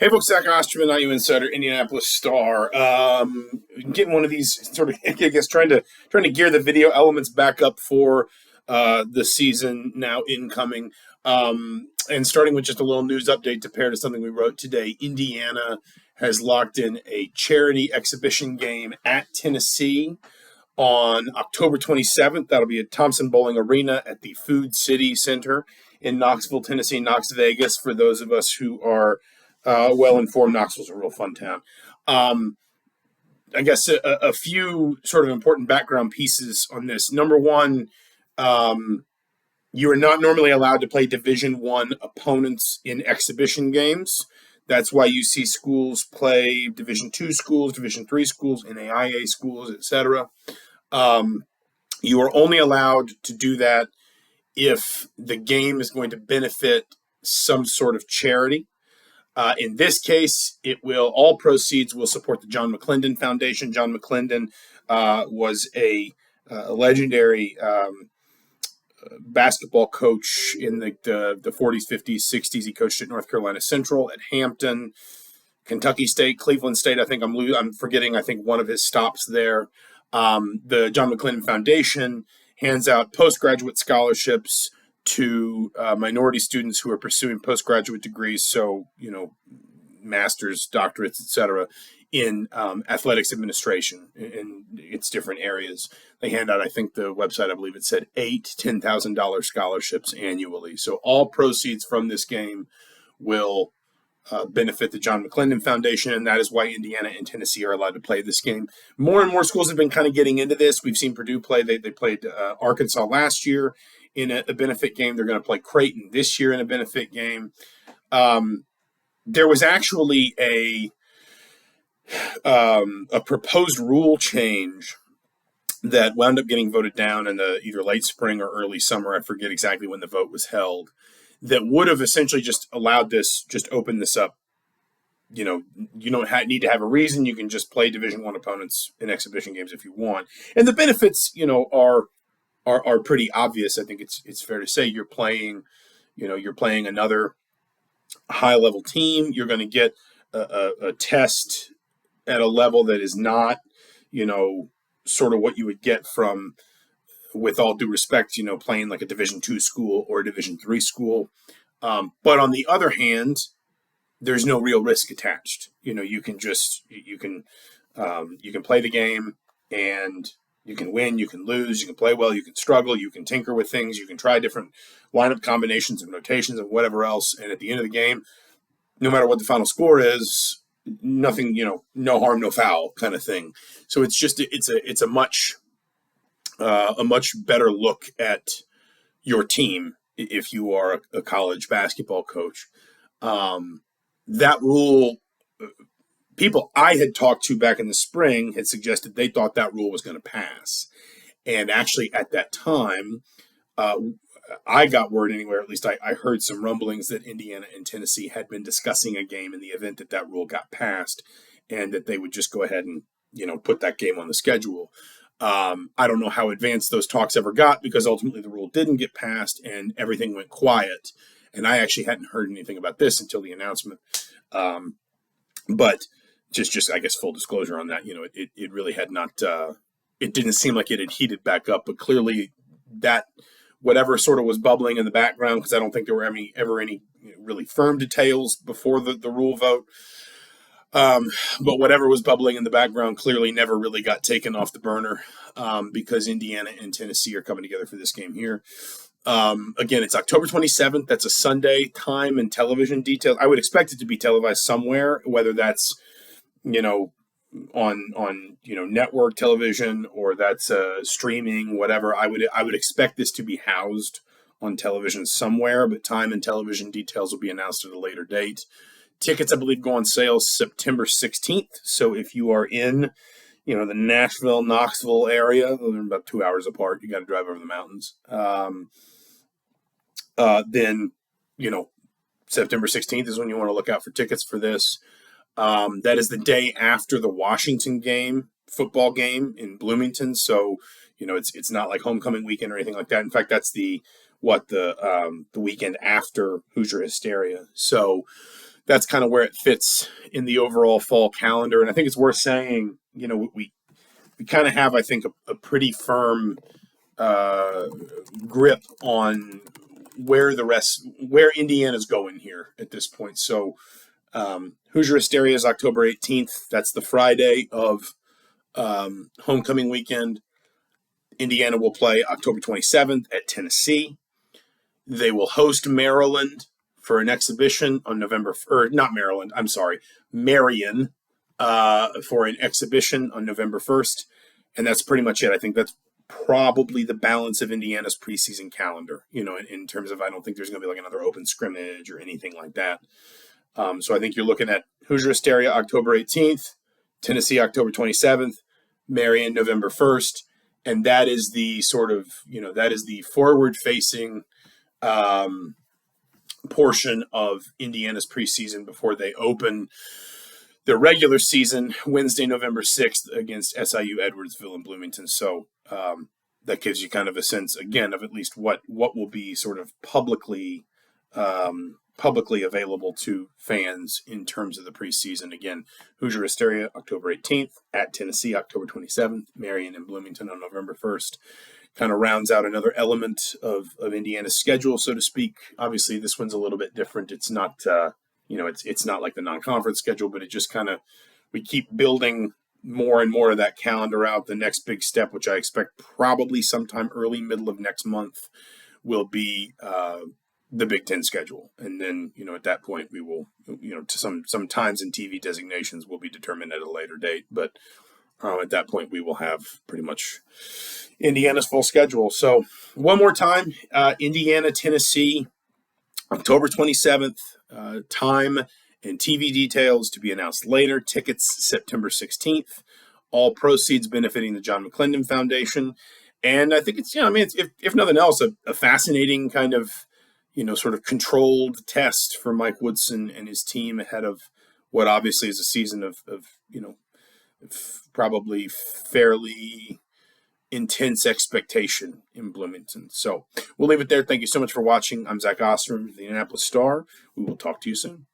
Hey folks, Zach Osterman, IU Insider, Indianapolis Star. Getting one of these sort of, I guess, trying to gear the video elements back up for the season now incoming. And starting with just a little news update to pair to something we wrote today. Indiana has locked in a charity exhibition game at Tennessee on October 27th. That'll be at Thompson Bowling Arena at the Food City Center in Knoxville, Tennessee, Knox Vegas. For those of us who are well-informed, Knoxville's a real fun town. I guess a few sort of important background pieces on this. Number one, you are not normally allowed to play Division I opponents in exhibition games. That's why you see schools play Division II schools, Division III schools, NAIA schools, etc. You are only allowed to do that if the game is going to benefit some sort of charity. In this case, all proceeds will support the John McClain Foundation. John McClain was a legendary basketball coach in the 40s, 50s, 60s. He coached at North Carolina Central, at Hampton, Kentucky State, Cleveland State. I think I'm forgetting. I think one of his stops there. The John McClain Foundation hands out postgraduate scholarships to minority students who are pursuing postgraduate degrees, so, masters, doctorates, etc., in athletics administration in its different areas. They hand out, I think the website, I believe it said 8 $10,000 scholarships annually. So all proceeds from this game will benefit the John McClain Foundation, and that is why Indiana and Tennessee are allowed to play this game. More and more schools have been kind of getting into this. We've seen Purdue play. They played Arkansas last year in a benefit game. They're going to play Creighton this year in a benefit game. There was actually a proposed rule change that wound up getting voted down in the either late spring or early summer. I forget exactly when the vote was held. That would have essentially just allowed this, just open this up. You don't need to have a reason. You can just play Division I opponents in exhibition games if you want. And the benefits, are pretty obvious. I think it's fair to say you're playing another high level team. You're going to get a test at a level that is not, sort of what you would get from, with all due respect, playing like a Division II school or a Division III school. But on the other hand, there's no real risk attached. You can play the game and you can win, you can lose, you can play well, you can struggle, you can tinker with things, you can try different lineup combinations and rotations and whatever else. And at the end of the game, no matter what the final score is, nothing, no harm, no foul kind of thing. So it's a much better look at your team if you are a college basketball coach. That rule, people I had talked to back in the spring had suggested they thought that rule was going to pass. And actually at that time, I got word anywhere, at least I heard some rumblings that Indiana and Tennessee had been discussing a game in the event that rule got passed, and that they would just go ahead and, put that game on the schedule. I don't know how advanced those talks ever got, because ultimately the rule didn't get passed and everything went quiet. And I actually hadn't heard anything about this until the announcement. But just I guess full disclosure on that, it really had not, it didn't seem like it had heated back up, but clearly that whatever sort of was bubbling in the background, because I don't think there were ever any really firm details before the rule vote. But whatever was bubbling in the background clearly never really got taken off the burner, because Indiana and Tennessee are coming together for this game here. Again, it's October 27th. That's a Sunday. Time and television details. I would expect it to be televised somewhere, whether that's, on network television or that's streaming, whatever. I would expect this to be housed on television somewhere, but time and television details will be announced at a later date. Tickets, I believe, go on sale September 16th. So if you are in, the Nashville, Knoxville area, they're about 2 hours apart. You got to drive over the mountains. Then, September 16th is when you want to look out for tickets for this. That is the day after the Washington football game in Bloomington. So, it's not like homecoming weekend or anything like that. In fact, that's the weekend after Hoosier Hysteria. So that's kind of where it fits in the overall fall calendar. And I think it's worth saying, we kind of have, I think, a pretty firm grip on where Indiana's going here at this point. So Hoosier Hysteria is October 18th. That's the Friday of homecoming weekend. Indiana will play October 27th at Tennessee. They will host Maryland for an exhibition on Marion for an exhibition on November 1st. And that's pretty much it. I think that's probably the balance of Indiana's preseason calendar, in terms of, I don't think there's going to be like another open scrimmage or anything like that. So I think you're looking at Hoosier Hysteria October 18th, Tennessee October 27th, Marion November 1st. And that is the sort of, that is the forward-facing portion of Indiana's preseason before they open their regular season Wednesday, November 6th against SIU Edwardsville in Bloomington. So that gives you kind of a sense, again, of at least what will be sort of publicly available to fans in terms of the preseason. Again, Hoosier Hysteria October 18th, at Tennessee October 27th, Marion and Bloomington on November 1st. Kind of rounds out another element of Indiana's schedule, so to speak. Obviously, this one's a little bit different. It's not, it's not like the non-conference schedule, but it just kind of, we keep building more and more of that calendar out. The next big step, which I expect probably sometime early, middle of next month, will be the Big Ten schedule. And then, at that point, we will, to some times in TV designations will be determined at a later date. But at that point, we will have pretty much Indiana's full schedule. So one more time, Indiana, Tennessee, October 27th, time and TV details to be announced later. Tickets September 16th. All proceeds benefiting the John McClain Foundation. And I think it's, if nothing else, a fascinating kind of, sort of controlled test for Mike Woodson and his team ahead of what obviously is a season of probably fairly intense expectation in Bloomington. So we'll leave it there. Thank you so much for watching. I'm Zach Osterman of the Indianapolis Star. We will talk to you soon.